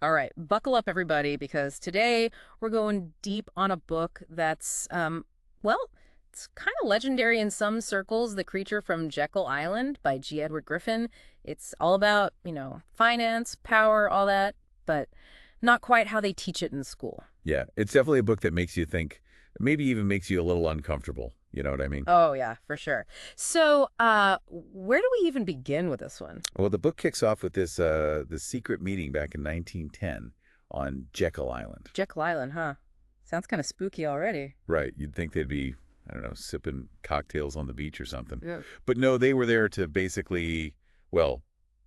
All right, buckle up, everybody, because today we're going deep on a book that's, well, it's kind of legendary in some circles, The Creature from Jekyll Island by G. Edward Griffin. It's all about, finance, power, all that, but not quite how they teach it in school. Yeah, it's definitely a book that makes you think, maybe even makes you a little uncomfortable. You know what I mean? Oh, yeah, for sure. So, where do we even begin with this one? Well, the book kicks off with this secret meeting back in 1910 on Jekyll Island. Jekyll Island, huh? Sounds kind of spooky already. Right. You'd think they'd be, I don't know, sipping cocktails on the beach or something. Yeah. But no, they were there to basically, well,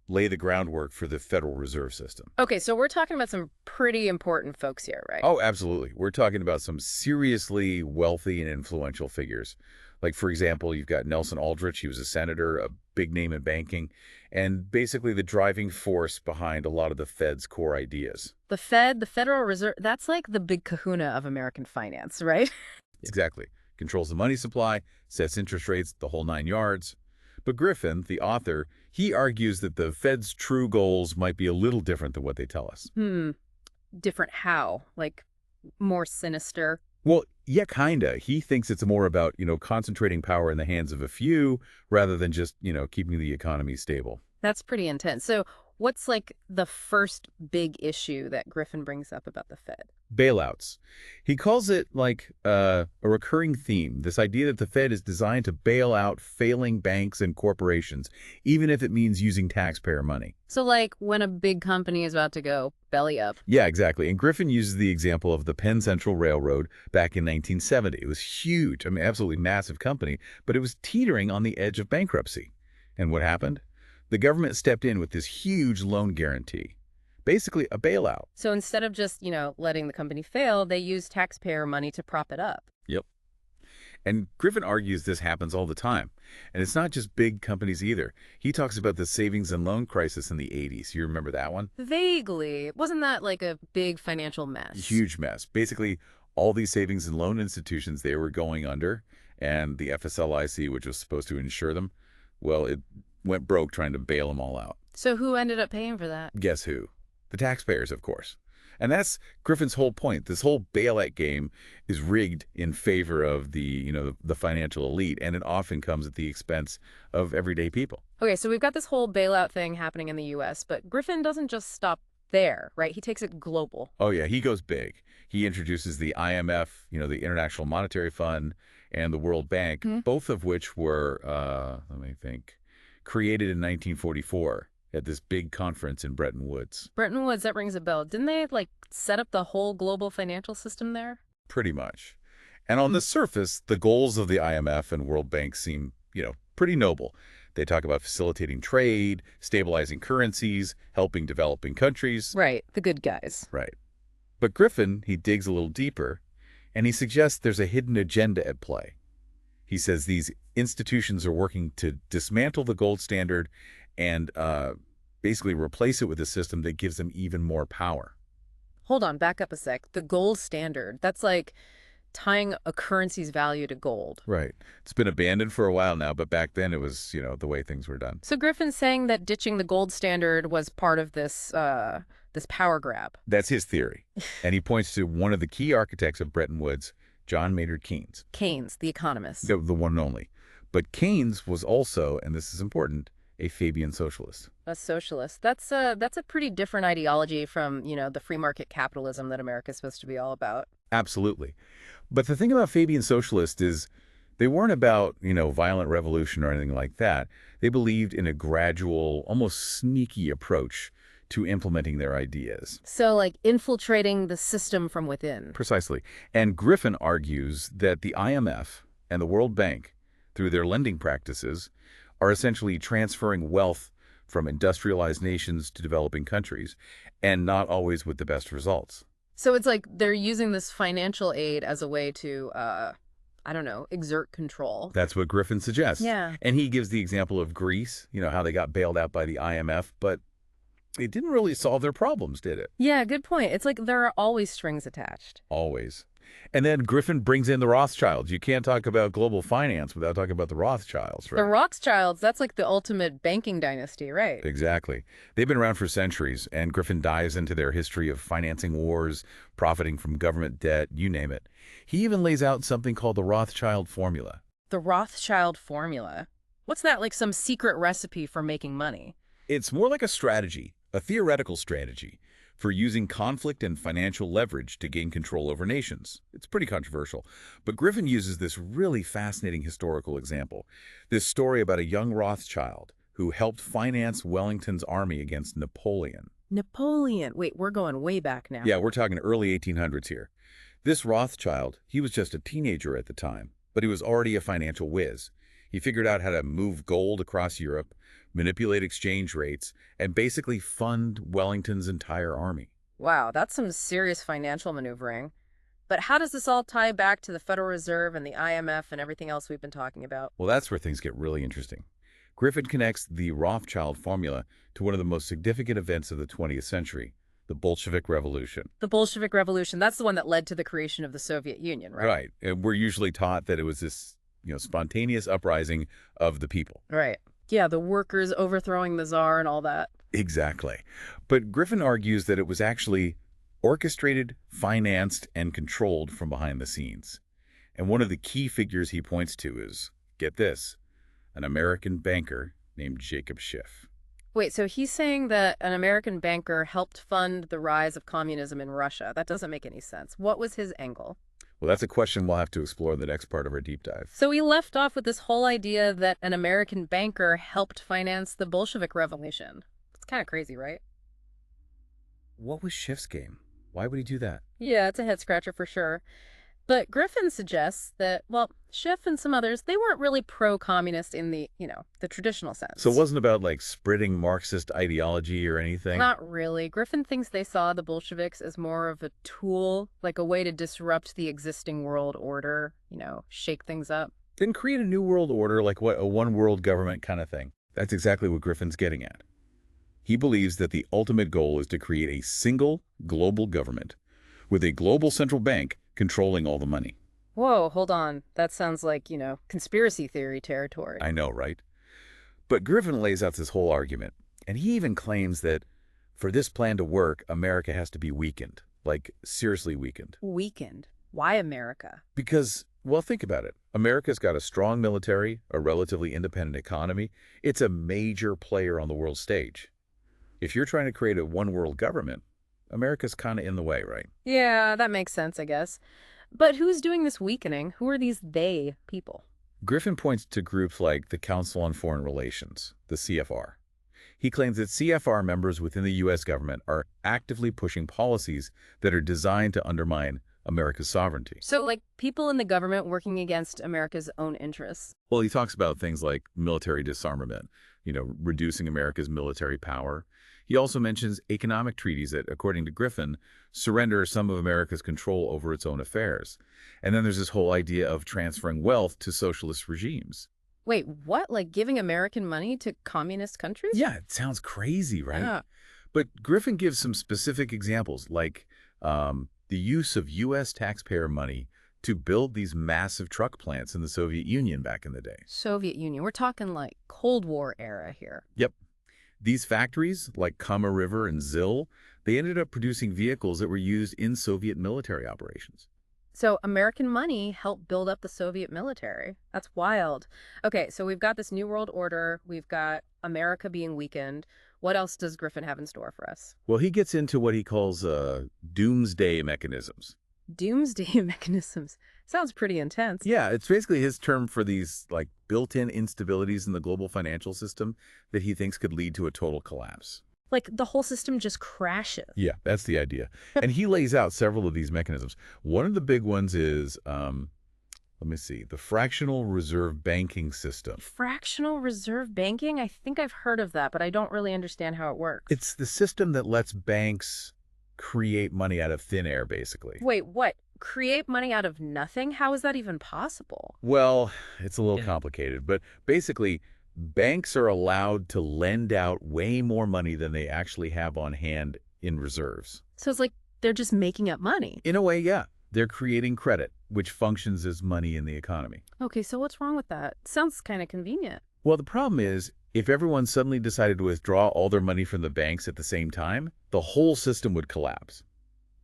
lay the groundwork for the Federal Reserve System. Okay, so we're talking about some pretty important folks here, right? Oh, absolutely. We're talking about some seriously wealthy and influential figures. Like, for example, you've got Nelson Aldrich. He was a senator, a big name in banking, and basically the driving force behind a lot of the Fed's core ideas. The Fed, the Federal Reserve, that's like the big kahuna of American finance, right? Exactly. Controls the money supply, sets interest rates, the whole nine yards. But Griffin, the author, he argues that the Fed's true goals might be a little different than what they tell us. Different how? Like more sinister? Well, yeah, kinda. He thinks it's more about, concentrating power in the hands of a few rather than just, keeping the economy stable. That's pretty intense. So what's like the first big issue that Griffin brings up about the Fed? Bailouts. He calls it like a recurring theme, this idea that the Fed is designed to bail out failing banks and corporations, even if it means using taxpayer money. So like when a big company is about to go belly up. Yeah, exactly. And Griffin uses the example of the Penn Central Railroad back in 1970. It was huge, I mean, absolutely massive company, but it was teetering on the edge of bankruptcy. And what happened? The government stepped in with this huge loan guarantee, basically a bailout. So instead of just, letting the company fail, they use taxpayer money to prop it up. Yep. And Griffin argues this happens all the time. And it's not just big companies either. He talks about the savings and loan crisis in the 80s. You remember that one? Vaguely. Wasn't that like a big financial mess? Huge mess. Basically, all these savings and loan institutions, they were going under. And the FSLIC, which was supposed to insure them, well, it went broke trying to bail them all out. So who ended up paying for that? Guess who? The taxpayers, of course. And that's Griffin's whole point. This whole bailout game is rigged in favor of the financial elite, and it often comes at the expense of everyday people. Okay, so we've got this whole bailout thing happening in the U.S., but Griffin doesn't just stop there, right? He takes it global. Oh, yeah, he goes big. He introduces the IMF, the International Monetary Fund, and the World Bank, both of which were, let me think, created in 1944. At this big conference in Bretton Woods. Bretton Woods, that rings a bell. Didn't they, set up the whole global financial system there? Pretty much. And on the surface, the goals of the IMF and World Bank seem, pretty noble. They talk about facilitating trade, stabilizing currencies, helping developing countries. Right, the good guys. Right. But Griffin, he digs a little deeper, and he suggests there's a hidden agenda at play. He says these institutions are working to dismantle the gold standard and basically replace it with a system that gives them even more power. Hold on, back up a sec. The gold standard, that's like tying a currency's value to gold. Right. It's been abandoned for a while now, but back then it was, the way things were done. So Griffin's saying that ditching the gold standard was part of this power grab. That's his theory. And he points to one of the key architects of Bretton Woods, John Maynard Keynes. Keynes, the economist. The one and only. But Keynes was also, and this is important, a Fabian socialist. A socialist. That's a pretty different ideology from, the free market capitalism that America's supposed to be all about. Absolutely. But the thing about Fabian socialists is they weren't about, violent revolution or anything like that. They believed in a gradual, almost sneaky approach to implementing their ideas. So like infiltrating the system from within. Precisely. And Griffin argues that the IMF and the World Bank, through their lending practices, are essentially transferring wealth from industrialized nations to developing countries, and not always with the best results. So it's like they're using this financial aid as a way to, exert control. That's what Griffin suggests. Yeah. And he gives the example of Greece, how they got bailed out by the IMF, but it didn't really solve their problems, did it? Yeah, good point. It's like there are always strings attached. Always. And then Griffin brings in the Rothschilds. You can't talk about global finance without talking about the Rothschilds, The right? Rothschilds, that's like the ultimate banking dynasty, right? Exactly. They've been around for centuries, and Griffin dives into their history of financing wars, profiting from government debt, you name it. He even lays out something called the Rothschild formula. The Rothschild formula. What's that, like some secret recipe for making money? It's more like a strategy, a theoretical strategy, for using conflict and financial leverage to gain control over nations. It's pretty controversial. But Griffin uses this really fascinating historical example, this story about a young Rothschild who helped finance Wellington's army against Napoleon. Napoleon. Wait, we're going way back now. Yeah, we're talking early 1800s here. This Rothschild, he was just a teenager at the time, but he was already a financial whiz. He figured out how to move gold across Europe, manipulate exchange rates, and basically fund Wellington's entire army. Wow, that's some serious financial maneuvering. But how does this all tie back to the Federal Reserve and the IMF and everything else we've been talking about? Well, that's where things get really interesting. Griffin connects the Rothschild formula to one of the most significant events of the 20th century, the Bolshevik Revolution. The Bolshevik Revolution, that's the one that led to the creation of the Soviet Union, right? Right. And we're usually taught that it was this, spontaneous uprising of the people. Right. Yeah, the workers overthrowing the Tsar and all that. Exactly. But Griffin argues that it was actually orchestrated, financed, and controlled from behind the scenes. And one of the key figures he points to is, get this, an American banker named Jacob Schiff. Wait, so he's saying that an American banker helped fund the rise of communism in Russia. That doesn't make any sense. What was his angle? Well, that's a question we'll have to explore in the next part of our deep dive. So we left off with this whole idea that an American banker helped finance the Bolshevik Revolution. It's kind of crazy, right? What was Schiff's game? Why would he do that? Yeah, it's a head scratcher for sure. But Griffin suggests that, well, Schiff and some others, they weren't really pro-communist in the traditional sense. So it wasn't about, like, spreading Marxist ideology or anything? Not really. Griffin thinks they saw the Bolsheviks as more of a tool, like a way to disrupt the existing world order, shake things up. Then create a new world order, like what, a one-world government kind of thing. That's exactly what Griffin's getting at. He believes that the ultimate goal is to create a single global government with a global central bank controlling all the money. Whoa, hold on. That sounds like, conspiracy theory territory. I know, right? But Griffin lays out this whole argument, and he even claims that for this plan to work, America has to be weakened, like seriously weakened. Weakened? Why America? Because, well, think about it. America's got a strong military, a relatively independent economy. It's a major player on the world stage. If you're trying to create a one-world government, America's kind of in the way, right? Yeah, that makes sense, I guess. But who's doing this weakening? Who are these they people? Griffin points to groups like the Council on Foreign Relations, the CFR. He claims that CFR members within the U.S. government are actively pushing policies that are designed to undermine America's sovereignty. So, like, people in the government working against America's own interests. Well, he talks about things like military disarmament, reducing America's military power. He also mentions economic treaties that, according to Griffin, surrender some of America's control over its own affairs. And then there's this whole idea of transferring wealth to socialist regimes. Wait, what? Like giving American money to communist countries? Yeah, it sounds crazy, right? Yeah. But Griffin gives some specific examples, like the use of U.S. taxpayer money to build these massive truck plants in the Soviet Union back in the day. Soviet Union. We're talking like Cold War era here. Yep. These factories, like Kama River and ZIL, they ended up producing vehicles that were used in Soviet military operations. So American money helped build up the Soviet military. That's wild. Okay, so we've got this New World Order. We've got America being weakened. What else does Griffin have in store for us? Well, he gets into what he calls doomsday mechanisms. Doomsday mechanisms. Sounds pretty intense. Yeah, it's basically his term for these like built-in instabilities in the global financial system that he thinks could lead to a total collapse. Like the whole system just crashes. Yeah, that's the idea. And he lays out several of these mechanisms. One of the big ones is, the fractional reserve banking system. Fractional reserve banking? I think I've heard of that, but I don't really understand how it works. It's the system that lets banks create money out of thin air, basically. Wait, what? Create money out of nothing? How is that even possible? Well, it's a little complicated, but basically, banks are allowed to lend out way more money than they actually have on hand in reserves. So it's like they're just making up money. In a way, yeah. They're creating credit, which functions as money in the economy. Okay, so what's wrong with that? Sounds kind of convenient. Well, the problem is, if everyone suddenly decided to withdraw all their money from the banks at the same time, the whole system would collapse.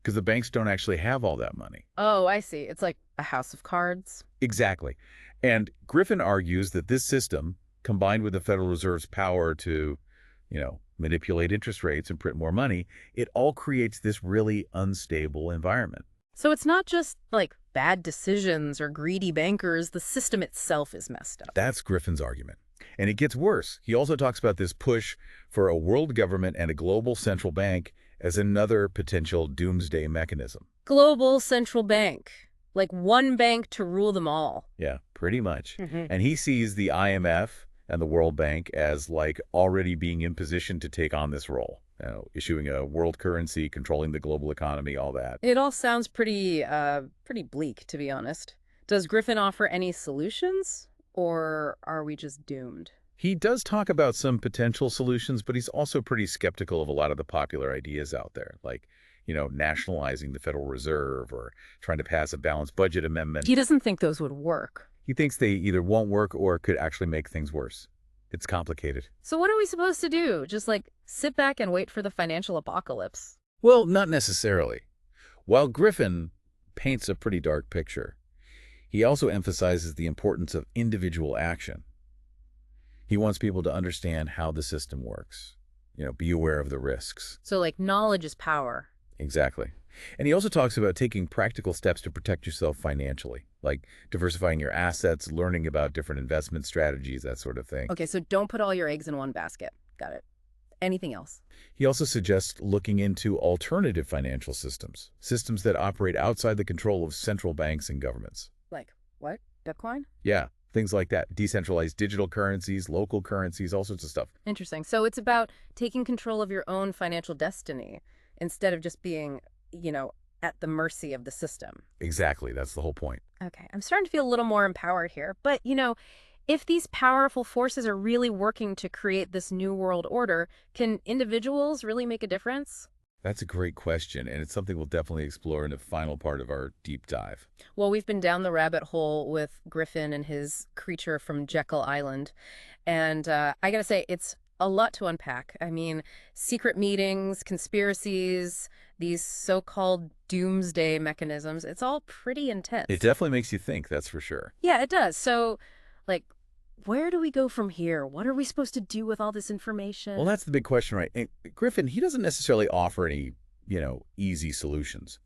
Because the banks don't actually have all that money. Oh, I see. It's like a house of cards. Exactly. And Griffin argues that this system, combined with the Federal Reserve's power to, manipulate interest rates and print more money, it all creates this really unstable environment. So it's not just like bad decisions or greedy bankers, the system itself is messed up. That's Griffin's argument. And it gets worse. He also talks about this push for a world government and a global central bank as another potential doomsday mechanism. Global central bank. Like one bank to rule them all. Yeah, pretty much. And he sees the IMF and the World Bank as like already being in position to take on this role. Issuing a world currency, controlling the global economy, all that. It all sounds pretty bleak, to be honest. Does Griffin offer any solutions, or are we just doomed? He does talk about some potential solutions, but he's also pretty skeptical of a lot of the popular ideas out there, like, nationalizing the Federal Reserve or trying to pass a balanced budget amendment. He doesn't think those would work. He thinks they either won't work or could actually make things worse. It's complicated. So what are we supposed to do? Just like sit back and wait for the financial apocalypse? Well, not necessarily. While Griffin paints a pretty dark picture, he also emphasizes the importance of individual action. He wants people to understand how the system works. Be aware of the risks. So like knowledge is power. Exactly. And he also talks about taking practical steps to protect yourself financially, like diversifying your assets, learning about different investment strategies, that sort of thing. Okay, so don't put all your eggs in one basket. Got it. Anything else? He also suggests looking into alternative financial systems, systems that operate outside the control of central banks and governments. Like what? Bitcoin? Yeah, things like that. Decentralized digital currencies, local currencies, all sorts of stuff. Interesting. So it's about taking control of your own financial destiny instead of just being, at the mercy of the system. Exactly. That's the whole point. Okay. I'm starting to feel a little more empowered here. But, if these powerful forces are really working to create this new world order, can individuals really make a difference? That's a great question, and it's something we'll definitely explore in the final part of our deep dive. Well, we've been down the rabbit hole with Griffin and his creature from Jekyll Island. And I gotta say, it's a lot to unpack. I mean, secret meetings, conspiracies, these so-called doomsday mechanisms, it's all pretty intense. It definitely makes you think, that's for sure. Yeah, it does. So, where do we go from here? What are we supposed to do with all this information? Well, that's the big question, right? And Griffin, he doesn't necessarily offer any, easy solutions,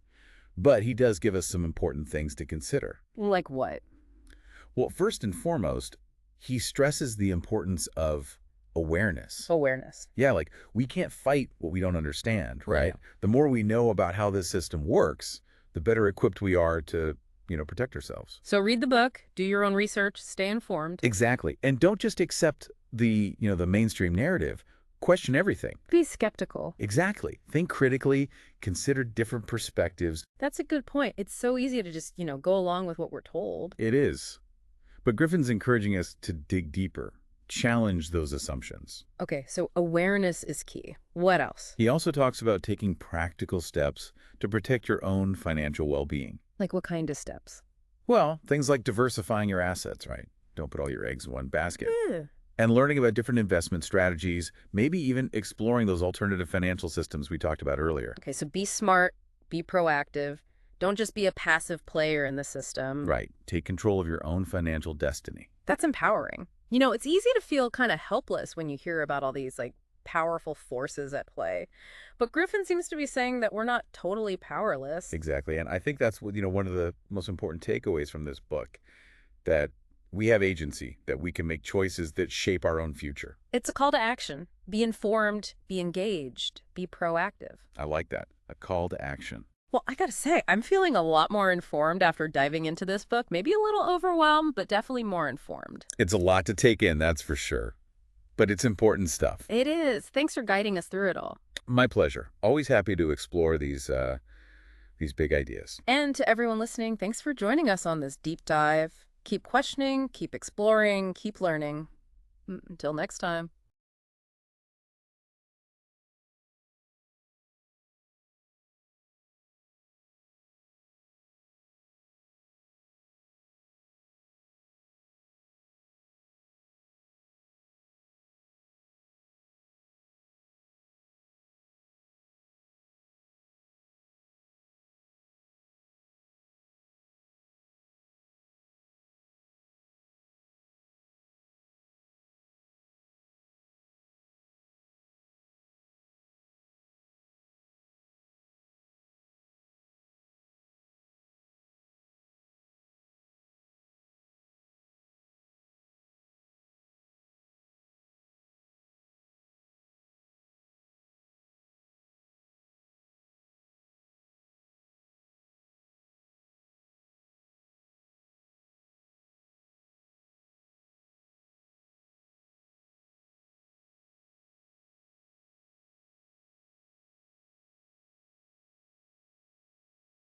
but he does give us some important things to consider. Like what? Well, first and foremost, he stresses the importance of awareness. Awareness. Yeah, like we can't fight what we don't understand, right? Yeah. The more we know about how this system works, the better equipped we are to, protect ourselves. So read the book, do your own research, stay informed. Exactly. And don't just accept the mainstream narrative. Question everything. Be skeptical. Exactly. Think critically, consider different perspectives. That's a good point. It's so easy to just, go along with what we're told. It is. But Griffin's encouraging us to dig deeper, challenge those assumptions. Okay, so awareness is key. What else? He also talks about taking practical steps to protect your own financial well-being. Like what kind of steps? Well, things like diversifying your assets, right? Don't put all your eggs in one basket. Yeah. And learning about different investment strategies, maybe even exploring those alternative financial systems we talked about earlier. Okay, so be smart, be proactive. Don't just be a passive player in the system. Right. Take control of your own financial destiny. That's empowering. It's easy to feel kind of helpless when you hear about all these, powerful forces at play. But Griffin seems to be saying that we're not totally powerless. Exactly. And I think that's what, one of the most important takeaways from this book, that we have agency, that we can make choices that shape our own future. It's a call to action. Be informed, be engaged, be proactive. I like that. A call to action. Well, I gotta say, I'm feeling a lot more informed after diving into this book. Maybe a little overwhelmed, but definitely more informed. It's a lot to take in, that's for sure. But it's important stuff. It is. Thanks for guiding us through it all. My pleasure. Always happy to explore these big ideas. And to everyone listening, thanks for joining us on this deep dive. Keep questioning, keep exploring, keep learning. Until next time.